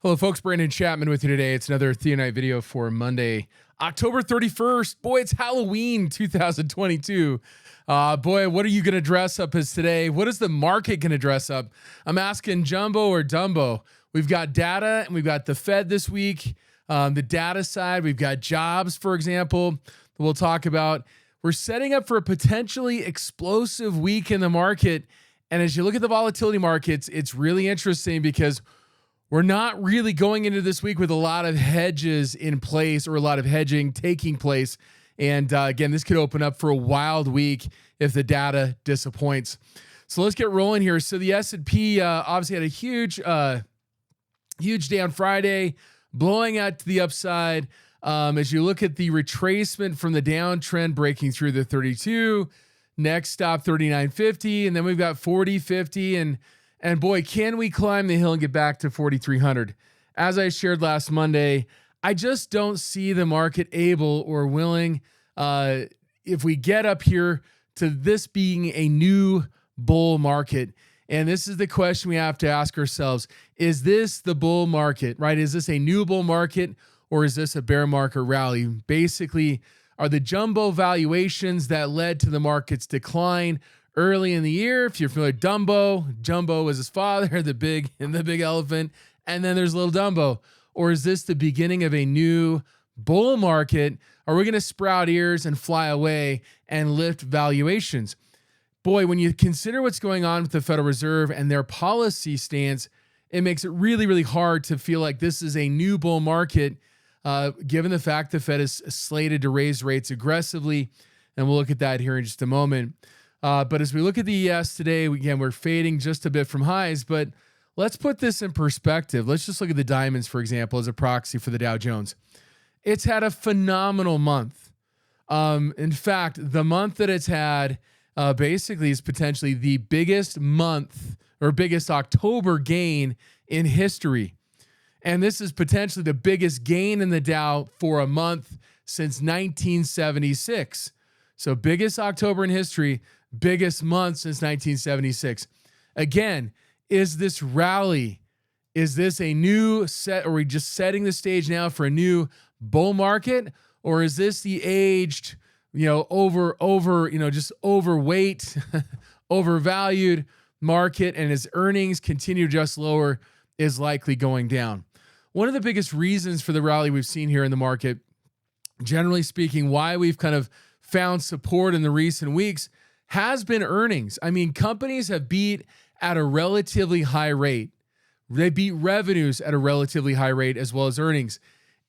Hello, folks. Brandon Chapman with you today. It's another Theo Night video for Monday, October 31st. Boy, it's Halloween 2022. Boy, what are you going to dress up as today? What is the market going to dress up? I'm asking Jumbo or Dumbo. We've got data and we've got the Fed this week. The data side, we've got jobs, for example, that we'll talk about. We're setting up for a potentially explosive week in the market. And as you look at the volatility markets, it's really interesting because we're not really going into this week with a lot of hedges in place or a lot of hedging taking place. And again, this could open up for a wild week if the data disappoints. So let's get rolling here. So the S&P obviously had a huge day on Friday, blowing out to the upside. As you look at the retracement from the downtrend breaking through the 32, next stop 39.50, and then we've got 40.50, and boy, can we climb the hill and get back to 4,300. As I shared last Monday, I just don't see the market able or willing, if we get up here, to this being a new bull market. And this is the question we have to ask ourselves. Is this the bull market, right? Is this a new bull market or is this a bear market rally? Basically, are the jumbo valuations that led to the market's decline early in the year? If you're familiar with Dumbo, Jumbo was his father, the big elephant, and then there's little Dumbo. Or is this the beginning of a new bull market? Are we going to sprout ears and fly away and lift valuations? Boy, when you consider what's going on with the Federal Reserve and their policy stance, it makes it really, really hard to feel like this is a new bull market, given the fact the Fed is slated to raise rates aggressively. And we'll look at that here in just a moment. But as we look at the ES today, we're fading just a bit from highs, but let's put this in perspective. Let's just look at the diamonds, for example, as a proxy for the Dow Jones. It's had a phenomenal month. In fact, the month that it's had basically is potentially the biggest month or biggest October gain in history. And this is potentially the biggest gain in the Dow for a month since 1976. So biggest October in history, biggest month since 1976. Again, is this rally? Is this a new set? Are we just setting the stage now for a new bull market? Or is this the aged, just overweight, overvalued market, and as earnings continue just lower, is likely going down? One of the biggest reasons for the rally we've seen here in the market, generally speaking, why we've kind of found support in the recent weeks, has been earnings. I mean, companies have beat at a relatively high rate. They beat revenues at a relatively high rate as well as earnings.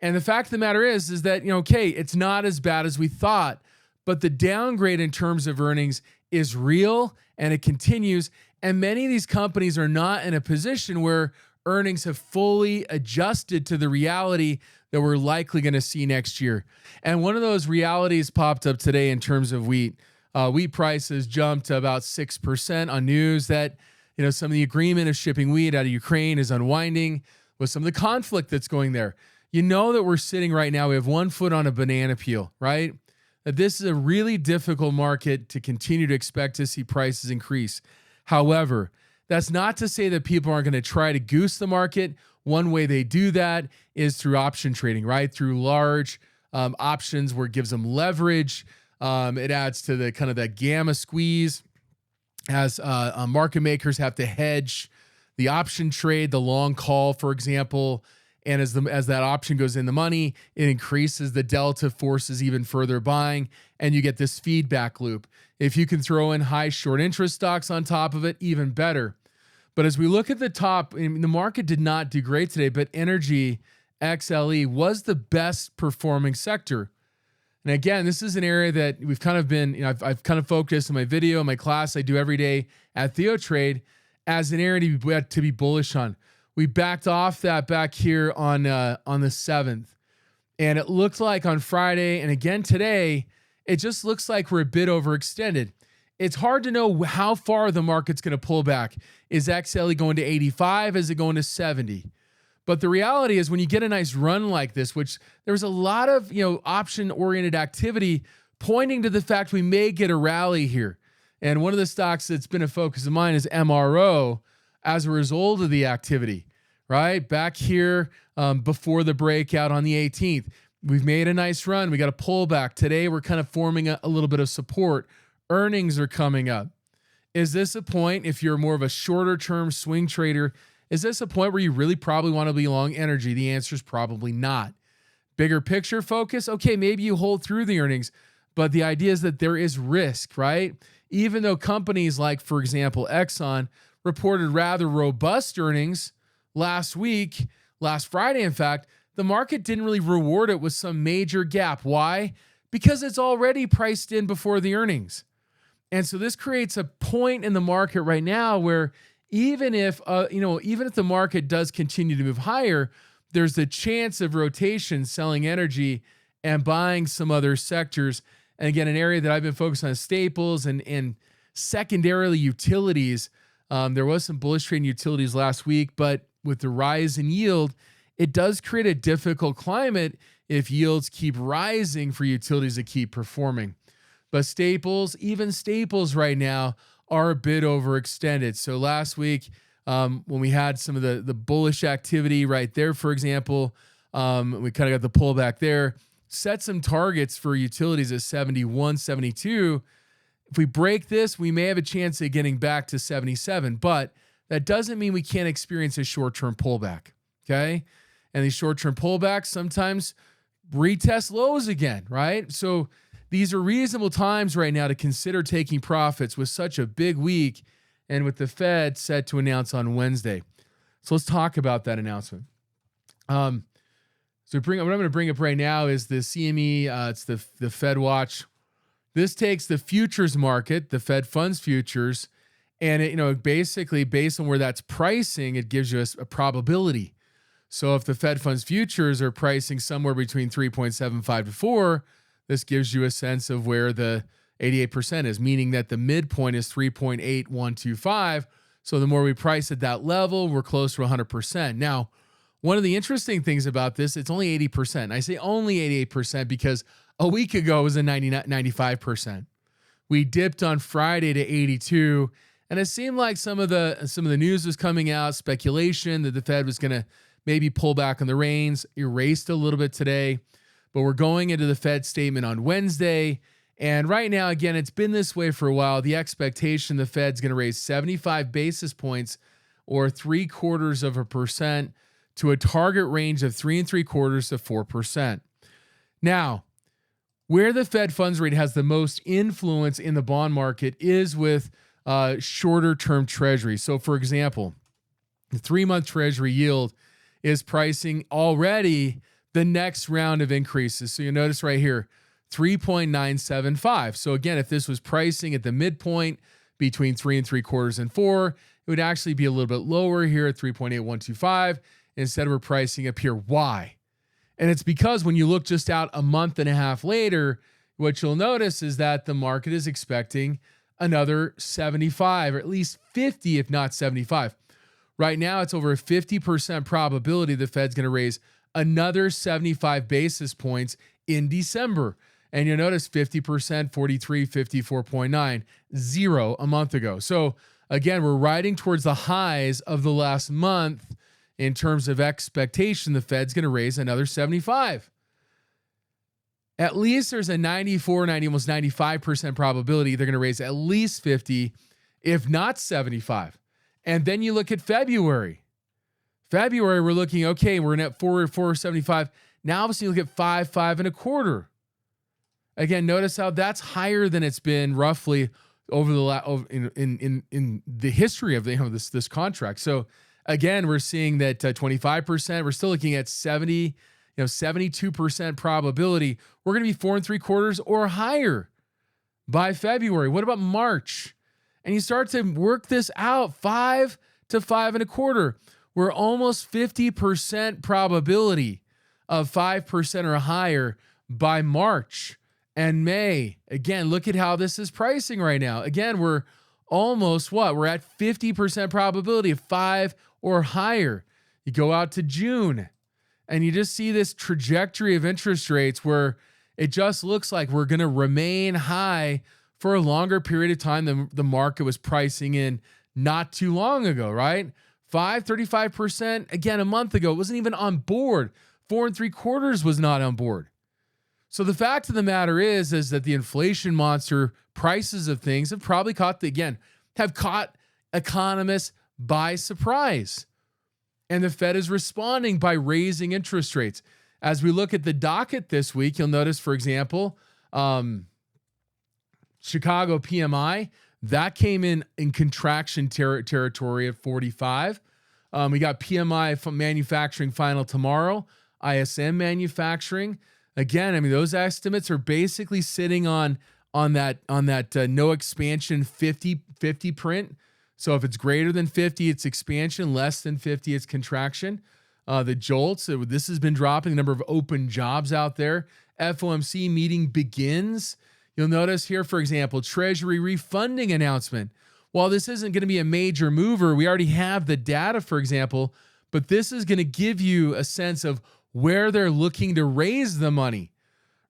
And the fact of the matter is that, it's not as bad as we thought, but the downgrade in terms of earnings is real and it continues. And many of these companies are not in a position where earnings have fully adjusted to the reality that we're likely going to see next year. And one of those realities popped up today in terms of wheat. Wheat prices jumped to about 6% on news that, some of the agreement of shipping wheat out of Ukraine is unwinding with some of the conflict that's going there. You know that we're sitting right now, we have one foot on a banana peel, right? That this is a really difficult market to continue to expect to see prices increase. However, that's not to say that people aren't going to try to goose the market. One way they do that is through option trading, right? Through large options where it gives them leverage. It adds to the kind of that gamma squeeze as market makers have to hedge the option trade, the long call, for example. And as that option goes in the money, it increases the delta, forces even further buying, and you get this feedback loop. If you can throw in high short interest stocks on top of it, even better. But as we look at the top, the market did not do great today, but energy XLE was the best performing sector. And again, this is an area that we've kind of been, I've kind of focused in my video, in my class I do every day at TheoTrade as an area to be bullish on. We backed off that back here on the 7th. And it looked like on Friday and again today, it just looks like we're a bit overextended. It's hard to know how far the market's going to pull back. Is XLE going to 85? Is it going to 70? But the reality is when you get a nice run like this, which there was a lot of, option-oriented activity pointing to the fact we may get a rally here. And one of the stocks that's been a focus of mine is MRO as a result of the activity, right? Back here before the breakout on the 18th. We've made a nice run. We got a pullback. Today, we're kind of forming a little bit of support. Earnings are coming up. Is this a point, if you're more of a shorter term swing trader, is this a point where you really probably want to be long energy? The answer is probably not. Bigger picture focus, okay, maybe you hold through the earnings, but the idea is that there is risk, right? Even though companies like, for example, Exxon reported rather robust earnings last Friday, in fact, the market didn't really reward it with some major gap. Why? Because it's already priced in before the earnings. And so this creates a point in the market right now where even if the market does continue to move higher, there's a chance of rotation, selling energy and buying some other sectors. And again, an area that I've been focused on is staples and secondarily utilities. There was some bullish trade in utilities last week, but with the rise in yield, it does create a difficult climate if yields keep rising for utilities to keep performing. But even staples right now are a bit overextended. So last week, when we had some of the bullish activity right there, for example, we kind of got the pullback there, set some targets for utilities at 71, 72. If we break this, we may have a chance of getting back to 77, but that doesn't mean we can't experience a short-term pullback, okay? And these short-term pullbacks sometimes retest lows again, right? So these are reasonable times right now to consider taking profits with such a big week and with the Fed set to announce on Wednesday. So let's talk about that announcement. What I'm going to bring up right now is the CME. It's the Fed Watch. This takes the futures market, the Fed funds futures, and it, basically based on where that's pricing, it gives you a probability. So if the Fed funds futures are pricing somewhere between 3.75 to 4, this gives you a sense of where the 88% is, meaning that the midpoint is 3.8125. So the more we price at that level, we're close to 100%. Now, one of the interesting things about this, it's only 80%. I say only 88% because a week ago it was a 95%. We dipped on Friday to 82, and it seemed like some of the news was coming out, speculation that the Fed was going to maybe pull back on the reins, erased a little bit today. But we're going into the Fed statement on Wednesday. And right now, again, it's been this way for a while. The expectation the Fed's going to raise 75 basis points or 0.75% to a target range of 3.75% to 4%. Now, where the Fed funds rate has the most influence in the bond market is with shorter term treasury. So, for example, the 3-month treasury yield is pricing already the next round of increases. So you notice right here, 3.975. So again, if this was pricing at the midpoint between 3.75 and 4, it would actually be a little bit lower here at 3.8125. Instead, we're pricing up here. Why? And it's because when you look just out a month and a half later, what you'll notice is that the market is expecting another 75, or at least 50, if not 75. Right now, it's over a 50% probability the Fed's going to raise another 75 basis points in December. And you'll notice 50%, 43, 54.9, 0 a month ago. So again, we're riding towards the highs of the last month in terms of expectation. The Fed's going to raise another 75. At least there's a 94, 90, almost 95% probability they're going to raise at least 50, if not 75. And then you look at February. February, we're looking, okay, we're at 4.75. Now, obviously, you look at 5.25. Again, notice how that's higher than it's been roughly over the in the history of this contract. So again, we're seeing that 25%. We're still looking at 72% probability. We're going to be 4.75 or higher by February. What about March? And you start to work this out, 5 to 5.25. We're almost 50% probability of 5% or higher by March and May. Again, look at how this is pricing right now. Again, we're almost we're at 50% probability of 5 or higher. You go out to June and you just see this trajectory of interest rates where it just looks like we're going to remain high for a longer period of time than the market was pricing in not too long ago, right? 35%. Again, a month ago, it wasn't even on board. 4 3/4 was not on board. So the fact of the matter is that the inflation monster prices of things have probably caught economists by surprise. And the Fed is responding by raising interest rates. As we look at the docket this week, you'll notice, for example, Chicago PMI, that came in contraction territory at 45. We got PMI from manufacturing final tomorrow, ISM manufacturing. Again, I mean, those estimates are basically sitting on that no expansion 50 print. So if it's greater than 50, it's expansion. Less than 50, it's contraction. The jolts, this has been dropping. The number of open jobs out there. FOMC meeting begins. You'll notice here, for example, Treasury refunding announcement. While this isn't going to be a major mover, we already have the data, for example, but this is going to give you a sense of where they're looking to raise the money.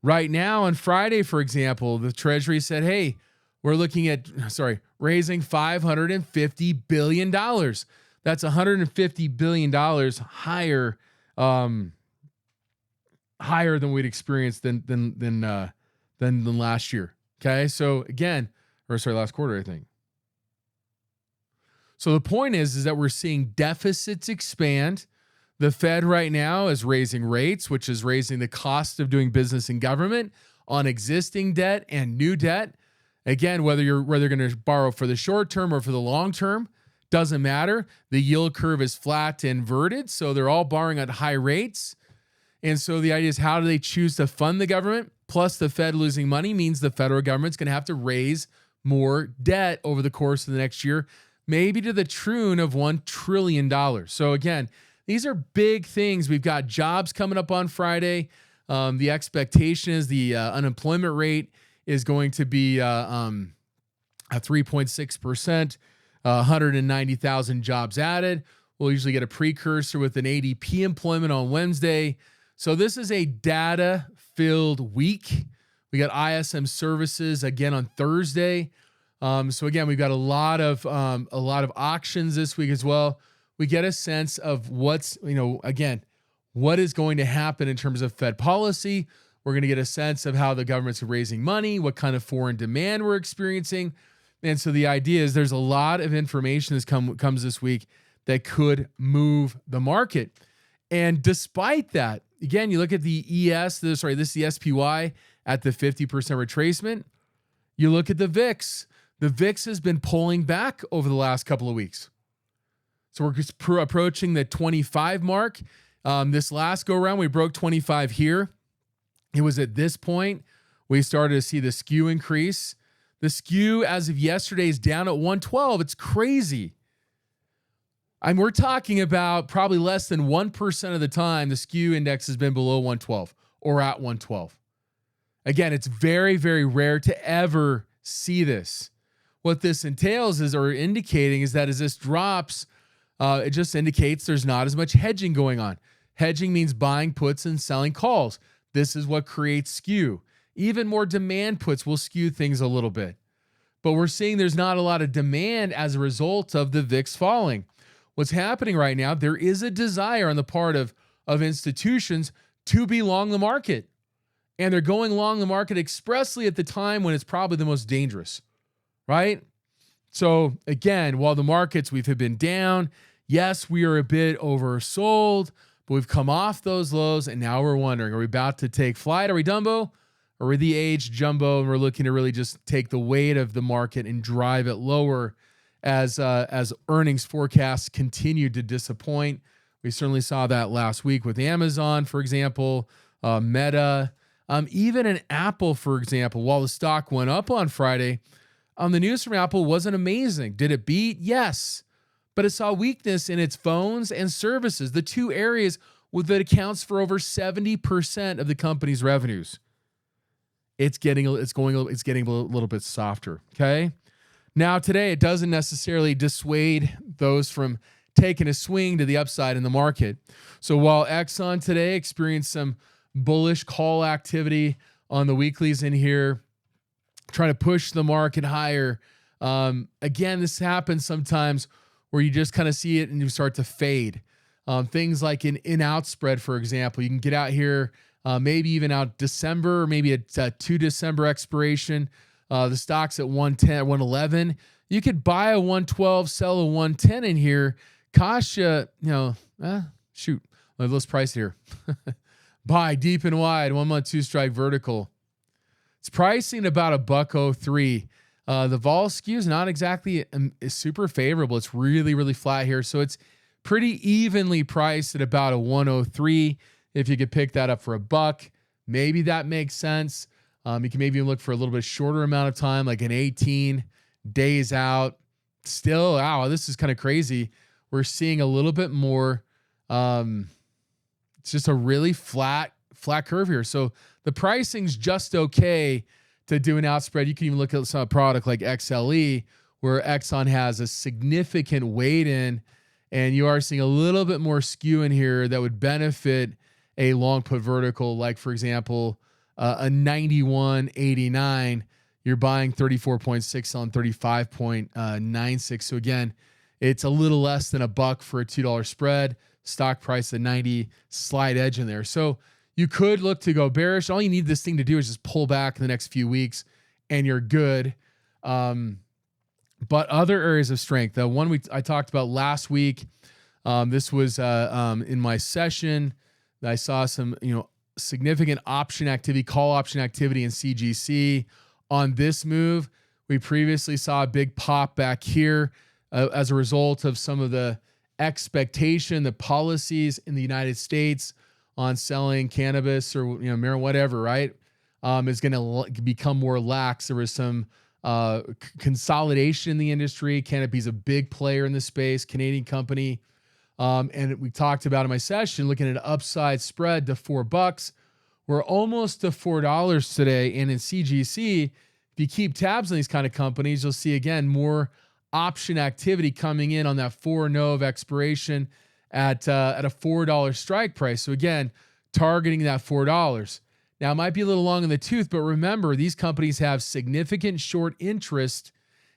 Right now on Friday, for example, the Treasury said, hey, we're looking at, raising $550 billion. That's $150 billion higher than we'd experienced than last year. Okay. So again, last quarter, I think. So the point is that we're seeing deficits expand. The Fed right now is raising rates, which is raising the cost of doing business in government on existing debt and new debt. Again, whether you're going to borrow for the short term or for the long term, doesn't matter. The yield curve is flat to inverted, so they're all borrowing at high rates. And so the idea is, how do they choose to fund the government? Plus the Fed losing money means the federal government's going to have to raise more debt over the course of the next year, maybe to the tune of $1 trillion. So again, these are big things. We've got jobs coming up on Friday. The expectation is the unemployment rate is going to be at 3.6%, 190,000 jobs added. We'll usually get a precursor with an ADP employment on Wednesday. So this is a data-filled week. We got ISM services again on Thursday. So again, we've got a lot of auctions this week as well. We get a sense of what is going to happen in terms of Fed policy. We're going to get a sense of how the government's raising money, what kind of foreign demand we're experiencing. And so the idea is there's a lot of information that comes this week that could move the market. And despite that, again, you look at the this is the SPY at the 50% retracement. You look at the VIX. The VIX has been pulling back over the last couple of weeks. So we're just approaching the 25 mark. This last go around, we broke 25 here. It was at this point we started to see the skew increase. The skew as of yesterday is down at 112. It's crazy. We're talking about probably less than 1% of the time the skew index has been below 112 or at 112. Again, it's very, very rare to ever see this. What this entails or indicating is that as this drops, it just indicates there's not as much hedging going on. Hedging means buying puts and selling calls. This is what creates skew. Even more demand puts will skew things a little bit. But we're seeing there's not a lot of demand as a result of the VIX falling. What's happening right now, there is a desire on the part of institutions to be long the market. And they're going long the market expressly at the time when it's probably the most dangerous, right? So again, while the markets we've been down, yes, we are a bit oversold, but we've come off those lows, and now we're wondering, are we about to take flight? Are we Dumbo? Or are we the aged jumbo, and we're looking to really just take the weight of the market and drive it lower as earnings forecasts continue to disappoint? We certainly saw that last week with Amazon, for example, Meta, even an Apple, for example. While the stock went up on Friday, the news from Apple wasn't amazing. Did it beat? Yes. But it saw weakness in its phones and services, the two areas that accounts for over 70% of the company's revenues. It's getting a little bit softer. Okay. Now today, it doesn't necessarily dissuade those from taking a swing to the upside in the market. So while Exxon today experienced some bullish call activity on the weeklies in here, trying to push the market higher. Again, this happens sometimes where you just kind of see it and you start to fade. Things like an in-out spread, for example, you can get out here, maybe even out December, or maybe a 2 December expiration. The stock's at 110, 111. You could buy a 112, sell a 110 in here. Cost you, shoot, let's price here. Buy deep and wide, 1 month, 2 strike vertical. It's pricing about $1.03. The vol skew is not exactly super favorable. It's really, really flat here. So it's pretty evenly priced at about a 103. If you could pick that up for $1, maybe that makes sense. You can maybe look for a little bit shorter amount of time, like an 18 days out. Still, wow, this is kind of crazy. We're seeing a little bit more. It's just a really flat curve here. So the pricing's just okay to do an outspread. You can even look at some product like XLE, where Exxon has a significant weight in, and you are seeing a little bit more skew in here that would benefit a long put vertical, like for example, a 91.89. You're buying 34.6 on 35.96. So again, it's a little less than $1 for a $2 spread. Stock price at 90, slight edge in there. So you could look to go bearish. All you need this thing to do is just pull back in the next few weeks and you're good. But other areas of strength, the one I talked about last week, this was in my session. I saw some, significant option activity, call option activity in CGC. On this move, we previously saw a big pop back here as a result of some of the expectation, the policies in the United States on selling cannabis or marijuana, whatever, right, is going to become more lax. There was some consolidation in the industry. Canopy's a big player in the space, Canadian company. And we talked about in my session, looking at an upside spread to $4. We're almost to $4 today. And in CGC, if you keep tabs on these kind of companies, you'll see again more option activity coming in on that 4.0 of expiration at a $4 strike price. So again, targeting that $4. Now it might be a little long in the tooth, but remember these companies have significant short interest,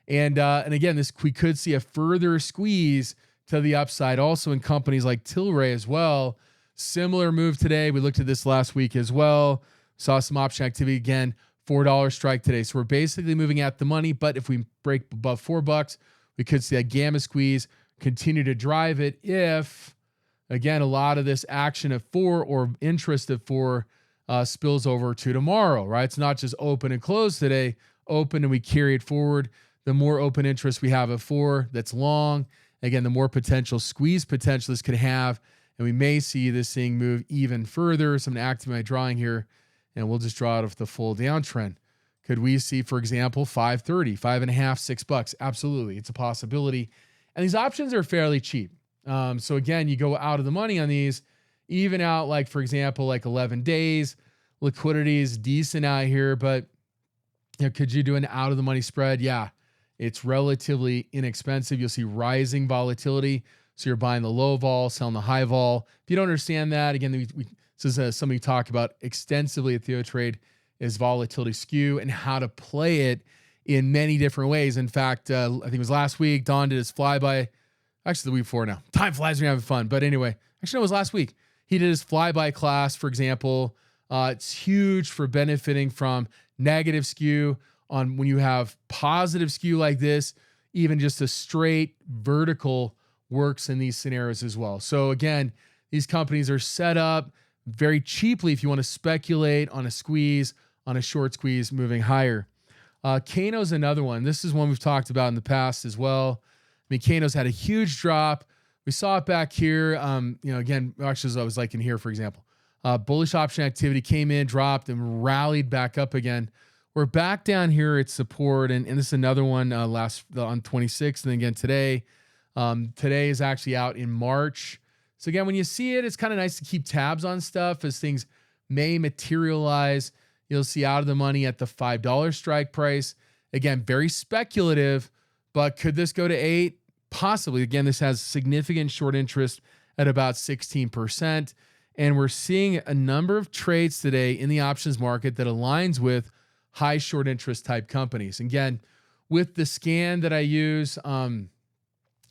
and again, we could see a further squeeze to the upside. Also in companies like TLRY as well. Similar move today. We looked at this last week as well. Saw some option activity again. $4 strike today. So we're basically moving at the money, but if we break above $4, we could see a gamma squeeze continue to drive it if, again, a lot of this action at 4 or interest at 4 spills over to tomorrow, right? It's not just open and close today, open and we carry it forward. The more open interest we have at 4 that's long, again, the more potential squeeze potential this could have, and we may see this thing move even further. So I'm going to activate my drawing here, and we'll just draw out of the full downtrend. Could we see, for example, 5.30, $5.50, $6? Absolutely. It's a possibility. And these options are fairly cheap. So again, you go out of the money on these, even out like, for example, like 11 days. Liquidity is decent out here, but could you do an out of the money spread? Yeah, it's relatively inexpensive. You'll see rising volatility. So you're buying the low vol, selling the high vol. If you don't understand that, again, this is something we talk about extensively at TheoTrade, is volatility skew and how to play it in many different ways. In fact, I think it was last week, Don did his flyby. Actually, the week before now. Time flies when you're having fun. But anyway, actually, no, it was last week. He did his flyby class, for example. It's huge for benefiting from negative skew. On when you have positive skew like this, even just a straight vertical works in these scenarios as well. So again, these companies are set up very cheaply if you want to speculate on a squeeze, on a short squeeze moving higher. CANO is another one. This is one we've talked about in the past as well. I mean, CANO's had a huge drop. We saw it back here. Again, actually, I was like in here, for example. Bullish option activity came in, dropped, and rallied back up again. We're back down here at support, and this is another one on 26th, and again today. Today is actually out in March. So again, when you see it, it's kind of nice to keep tabs on stuff as things may materialize. You'll see out of the money at the $5 strike price. Again, very speculative, but could this go to 8? Possibly. Again, this has significant short interest at about 16%. And we're seeing a number of trades today in the options market that aligns with high short interest type companies. Again, with the scan that I use,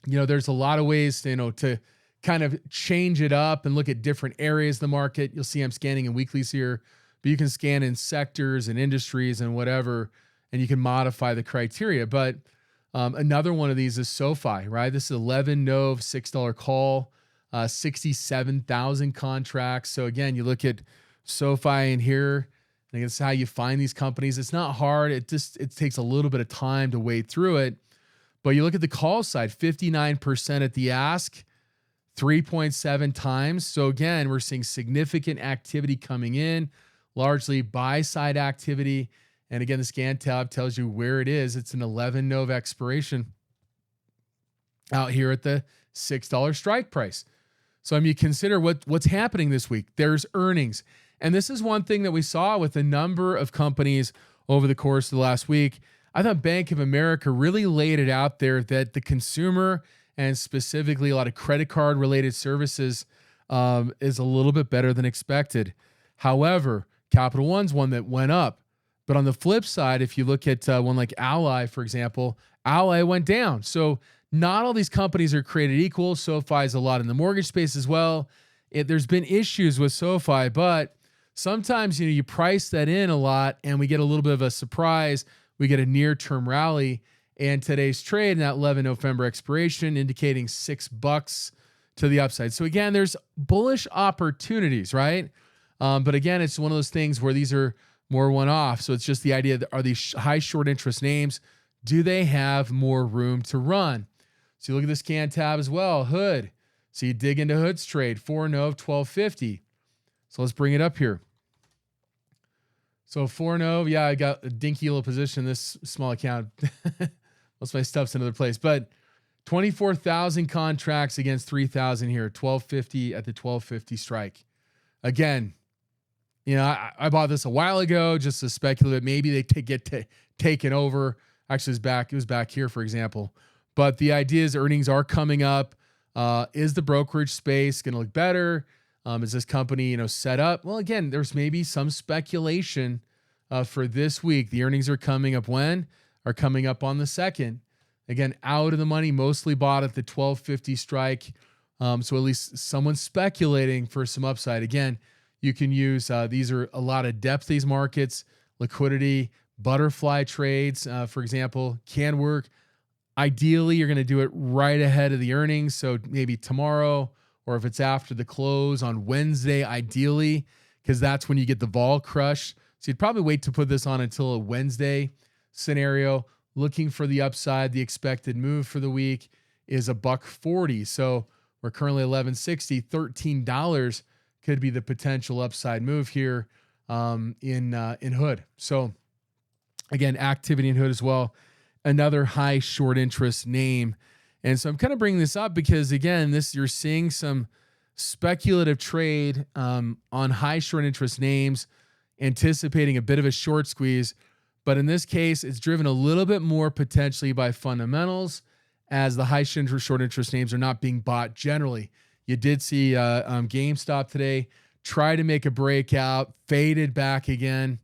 there's a lot of ways to kind of change it up and look at different areas of the market. You'll see I'm scanning in weeklies here, but you can scan in sectors and industries and whatever, and you can modify the criteria. But another one of these is SOFI, right? This is 11 NOV, $6 call, 67,000 contracts. So again, you look at SOFI in here, and it's how you find these companies. It's not hard. It takes a little bit of time to wade through it. But you look at the call side, 59% at the ask, 3.7 times. So again, we're seeing significant activity coming in, largely buy side activity. And again, the scan tab tells you where it is. It's an 11 NOV expiration out here at the $6 strike price. So you consider what's happening this week. There's earnings. And this is one thing that we saw with a number of companies over the course of the last week. I thought Bank of America really laid it out there that the consumer, and specifically a lot of credit card related services, is a little bit better than expected. However, Capital One's one that went up. But on the flip side, if you look at one like Ally, for example, Ally went down. So not all these companies are created equal. SoFi is a lot in the mortgage space as well. There's been issues with SoFi, but sometimes you price that in a lot and we get a little bit of a surprise. We get a near-term rally. And today's trade in that 11 November expiration indicating $6 to the upside. So again, there's bullish opportunities, right? But again, it's one of those things where these are more one-off. So it's just the idea that are these high short interest names, do they have more room to run? So you look at the scan tab as well, Hood. So you dig into Hood's trade, 4 NOV, 1250. So let's bring it up here. So 4 NOV, yeah, I got a dinky little position, this small account. Most of my stuff's in another place, but 24,000 contracts against 3,000 here, 1250 at the 1250 strike. Again, I bought this a while ago just to speculate maybe they get taken over. Actually, it was back here, for example. But the idea is earnings are coming up. Is the brokerage space going to look better? Is this company, set up? Well, again, there's maybe some speculation for this week. The earnings are coming up when? Are coming up on the 2nd. Again, out of the money, mostly bought at the 1250 strike. So at least someone's speculating for some upside. Again, you can use, these are a lot of depth, these markets, liquidity, butterfly trades, for example, can work. Ideally, you're going to do it right ahead of the earnings. So maybe tomorrow, or if it's after the close on Wednesday, ideally, because that's when you get the vol crush. So you'd probably wait to put this on until a Wednesday scenario. Looking for the upside, the expected move for the week is $1.40. So we're currently $11.60, $13 could be the potential upside move here in Hood. So again, activity in Hood as well. Another high short interest name. And so I'm kind of bringing this up because, again, you're seeing some speculative trade on high short interest names, anticipating a bit of a short squeeze. But in this case, it's driven a little bit more potentially by fundamentals, as the high short interest names are not being bought generally. You did see GameStop today try to make a breakout, faded back again.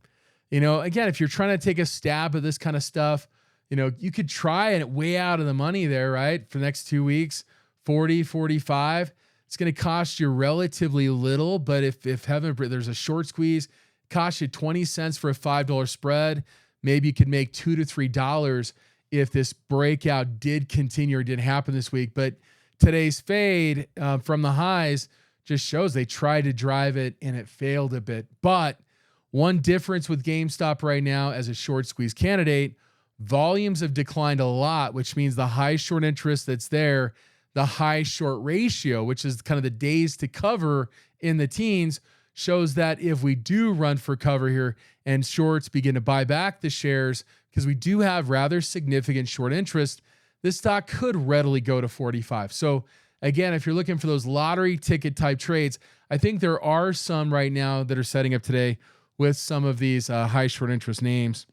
Again, if you're trying to take a stab at this kind of stuff, you could try it way out of the money there, right? For the next 2 weeks, 40, 45. It's going to cost you relatively little, but if there's a short squeeze, cost you 20 cents for a $5 spread. Maybe you could make $2 to $3 if this breakout did continue or did happen this week. But today's fade from the highs just shows they tried to drive it and it failed a bit. But one difference with GameStop right now as a short squeeze candidate, volumes have declined a lot, which means the high short interest that's there, the high short ratio, which is kind of the days to cover in the teens, shows that if we do run for cover here and shorts begin to buy back the shares, because we do have rather significant short interest, this stock could readily go to 45. So again, if you're looking for those lottery ticket type trades, I think there are some right now that are setting up today with some of these high short interest names.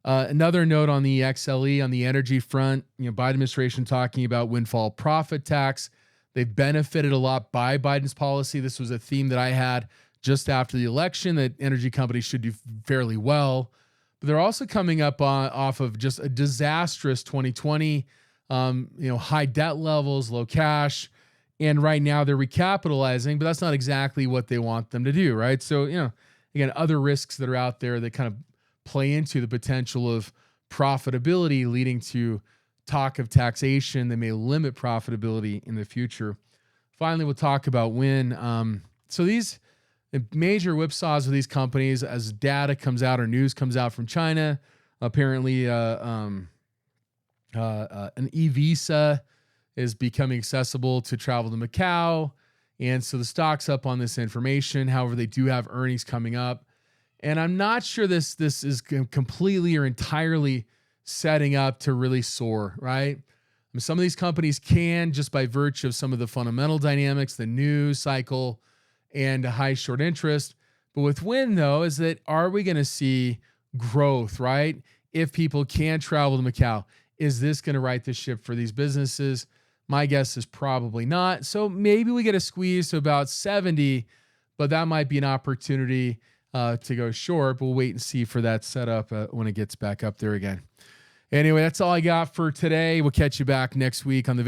Another note on the XLE, on the energy front, Biden administration talking about windfall profit tax. They've benefited a lot by Biden's policy. This was a theme that I had just after the election, that energy companies should do fairly well. But they're also coming up off of just a disastrous 2020. high debt levels, low cash. And right now they're recapitalizing, but that's not exactly what they want them to do, right? So, again, other risks that are out there that kind of play into the potential of profitability leading to talk of taxation that may limit profitability in the future. Finally, we'll talk about WYNN. So these major whipsaws of these companies as data comes out or news comes out from China, apparently an e-visa is becoming accessible to travel to Macau. And so the stock's up on this information. However, they do have earnings coming up. And I'm not sure this is completely or entirely setting up to really soar, right? Some of these companies can, just by virtue of some of the fundamental dynamics, the news cycle, and a high short interest. But with WYNN, though, is that are we going to see growth, right? If people can travel to Macau, is this going to right the ship for these businesses? My guess is probably not. So maybe we get a squeeze to about 70, but that might be an opportunity to go short. We'll wait and see for that setup when it gets back up there again. Anyway, that's all I got for today. We'll catch you back next week on the video.